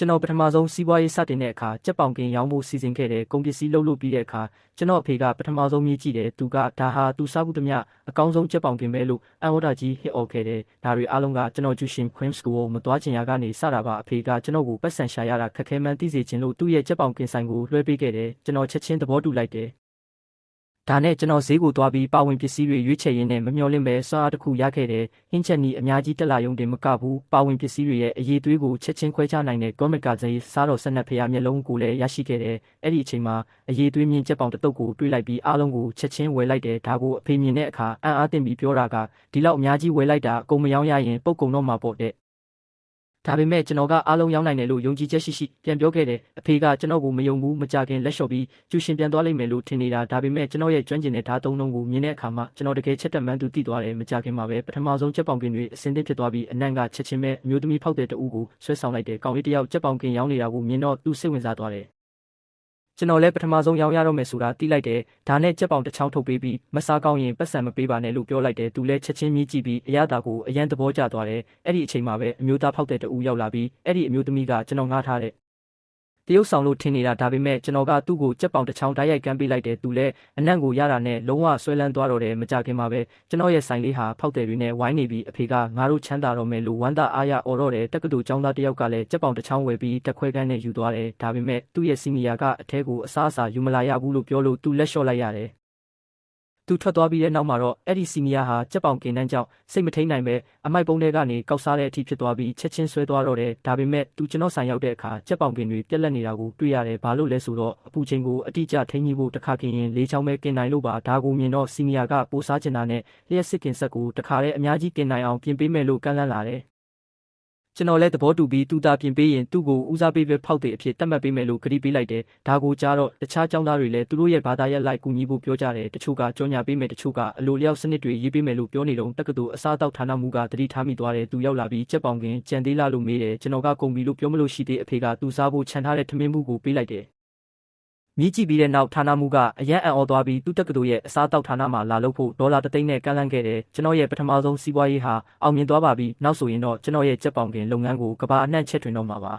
ကျွန်တော်ပထမဆုံးစီးပွားရေးစတင်တဲ့အခါကြက်ပေါင်ကင်ရောင်းဖို့စီစဉ်ခဲ့တယ်ကုန်ပစ္စည်းလုပ်လို့ပြီးတဲ့အခါကျွန်တော်အဖေကပထမဆုံးမြည်ကြည့်တယ်သူကဒါဟာသူစားဘူးသမျှအကောင်းဆုံးကြက်ပေါင်ကင်ပဲလို့အန်ဝဒကြီးဟစ်အော်ခဲ့တယ်ဒါတွေအားလုံးကကျွန်တော်ကျူရှင် Queen School ကိုမသွားချင်ရကနေစတာပါအဖေကကျွန်တော်ကိုပတ်စံရှာရတာခက်ခဲမှန်းသိစေချင်လို့သူ့ရဲ့ကြက်ပေါင်ကင်ဆိုင်ကိုလွှဲပေးခဲ့တယ်ကျွန်တော်ချက်ချင်းသဘောတူလိုက်တယ်ဒါနဲ့ကျွန်တော်ဈေးကိုသွားပြီးပါဝင်ပစ္စည်းတွေရွေးချယ်ရင်းနဲ့မမျှော်လင့်ပဲစွမ်းအားတစ်ခုရခဲ့တယ်။ဟင်းချက်နီအများကြီးတက်လာရုံတင်မကဘူးပါဝင်ပစ္စည်းတွေရဲ့အရေးသွေးကိုချက်ချင်းခွဲခြားနိုင်တဲ့ကောမစ်ကဈေးစားတော်ဆက်နက်ဖျားမျက်လုံးကိုလည်းရရှိခဲ့တယ်။အဲ့ဒီအချိန်မှာအရေးသွေးမြင့်ချက်ပေါင်တစ်တုပ်ကိုတွေးလိုက်ပြီးအားလုံးကိုချက်ချင်းဝယ်လိုက်တယ်ဒါကိုအဖေမြင်တဲ့အခါအံ့အားသင့်ပြီးပြောတာကဒီလောက်အများကြီးဝယ်လိုက်တာအကုန်မရောင်းရရင်ပုတ်ကုန်တော့မှာပေါ့တဲ့ဒါပေမဲ့ကျွန်တော်ကအားလုံးရောင်းနိုင်တယ်လို့ယုံကြည်ချက်ရှိပြန်ပြောခဲ့တယ်အဖေကကျွန်တော်ကိုမယုံဘူးမကြခင်လက်လျှော့ပြီးကျူရှင်ပြန်သွားလိမ့်မယ်လို့ထင်နေတာဒါပေမဲ့ကျွန်တော်ရဲ့ကျွမ်းကျင်တဲ့ဓာတ်သုံးလုံးကိုမြင်တဲ့အခါမှာကျွန်တော်တကယ်ချက်တက်မှန်းသူသိသွားတယ်မကြခင်မှာပဲပထမဆုံးချက်ပေါင်ကင်တွေအစင်းသစ်ဖြစ်သွားပြီးအနံ့ကချက်ချင်းပဲအမျိုးသမီးဖောက်တဲ့တူကိုဆွဲဆောင်လိုက်တယ်ကောင်လေးတယောက်ချက်ပေါင်ကင်ရောင်းနေတာကိုမြင်တော့သူစိတ်ဝင်စားသွားတယ်ကျွန်တော်လည်းပထမဆုံးရောင်းရတော့မယ်ဆိုတာသိလိုက်တယ်ဒါနဲ့ကြက်ပေါင်တစ်ချောင်းထုတ်ပေးပြီးမစားကောင်းရင်ပတ်စံမပေးပါနဲ့လို့ပြောလိုက်တယ်သူလည်းချက်ချင်းမြည်ကြည့်ပြီးအရသာကိုအရန်သဘောကျသွားတယ်အဲ့ဒီအချိန်မှာပဲအမျိုးသားဖောက်တဲ့တူရောက်လာပြီးအဲ့ဒီအမျိုးသမီးကကျွန်တော်ငှားထားတဲ့တရုတ်ဆောင်လို့ထင်နေတာဒါပေမဲ့ကျွန်တော်ကသူ့ကိုကြက်ပေါင်တစ်ချောင်းတိုက်ရိုက်ကမ်းပေးလိုက်တယ်သူလည်းအနံ့ကိုရတာနဲ့လုံးဝဆွဲလန်းသွားတော့တယ်မကြခင်မှာပဲကျွန်တော်ရဲ့ဆိုင်လေးဟာဖောက်တယ်တွေနဲ့ဝိုင်းနေပြီးအဖေကငါတို့ချမ်းသာတော့မယ်လို့ဝမ်းသာအားရအော်တော့တယ်တက္ကသိုလ်ကျောင်းသားတစ်ယောက်ကလည်းကြက်ပေါင်တစ်ချောင်းဝယ်ပြီးတက်ခွဲကန်းနဲ့ယူသွားတယ်ဒါပေမဲ့သူ့ရဲ့စီနီယာကအထဲကိုအစားအစာယူမလာရဘူးလို့ပြောလို့သူလက်လျှော့လိုက်ရတယ်သူထွက်သွားပြီးတဲ့နောက်မှာတော့အဲ့ဒီစီနီယာဟာကြက်ပေါင်ကင်တန်းကြောင့်စိတ်မထိန်နိုင်ပဲအမိုက်ပုံးထဲကနေကောက်စားတဲ့အထိဖြစ်သွားပြီးချက်ချင်းဆွဲသွားတော့တယ်ဒါပေမဲ့သူကျွန်တော်ဆိုင်ရောက်တဲ့အခါကြက်ပေါင်ကင်တွေပြက်လက်နေတာကိုတွေ့ရတယ်ဘာလို့လဲဆိုတော့အပူချိန်ကိုအတိအကျထိန်းညှိဖို့တစ်ခါကင်ရင်လေးချောင်းပဲကင်နိုင်လို့ပါဒါကိုမြင်တော့စီနီယာကပိုစားချင်တာနဲ့လျှက်စစ်ကင်ဆက်ကိုတစ်ခါတည်းအများကြီးကင်နိုင်အောင်ပြင်ပေးမယ်လို့ကန့်လန့်လာတယ်ကျွန်တော်လည်းသဘောတူပြီးသူသာပြင်ပေးရင်သူ့ကိုဦးစားပေးပဲဖောက်တဲ့အဖြစ်တတ်မှတ်ပေးမယ်လို့ကတိပေးလိုက်တယ်။ဒါကိုကြားတော့တခြားကျောင်းသားတွေလည်းသူတို့ရဲ့ဘာသာရပ်လိုက်ကူညီဖို့ပြောကြတယ်။တချို့ကကြော်ညာပေးမယ်တချို့ကအလိုလျောက်စနစ်တွေရေးပေးမယ်လို့ပြောနေတော့တက္ကသိုလ်အစားအသောက်ဌာနမှူးကတတိထားမိသွားတယ်။သူရောက်လာပြီးကြက်ပေါင်ကင်ကြံသေးလားလို့မေးတယ်။ကျွန်တော်ကကုန်ပြီလို့ပြောမလို့ရှိသေးအဖေကသူစားဖို့ခြံထားတဲ့ထမင်းမှုကိုပေးလိုက်တယ်။မြည်ကြည့်ပြီးတဲ့နောက်ဌာနမှူးကအရန်အံ့ဩသွားပြီးသူ့တက္ကသိုလ်ရဲ့အစားအသောက်ဌာနမှာလာလုပ်ဖို့ဒေါ်လာ3သိန်းနဲ့ကမ်းလှမ်းခဲ့တယ်ကျွန်တော်ရဲ့ပထမဆုံးစီးပွားရေးဟာအောင်မြင်သွားပါပြီနောက်ဆိုရင်တော့ကျွန်တော်ရဲ့ကြက်ပေါင်ကင်လုပ်ငန်းကိုကဘာအနှံ့ချက်ထွင်တော့မှာပါ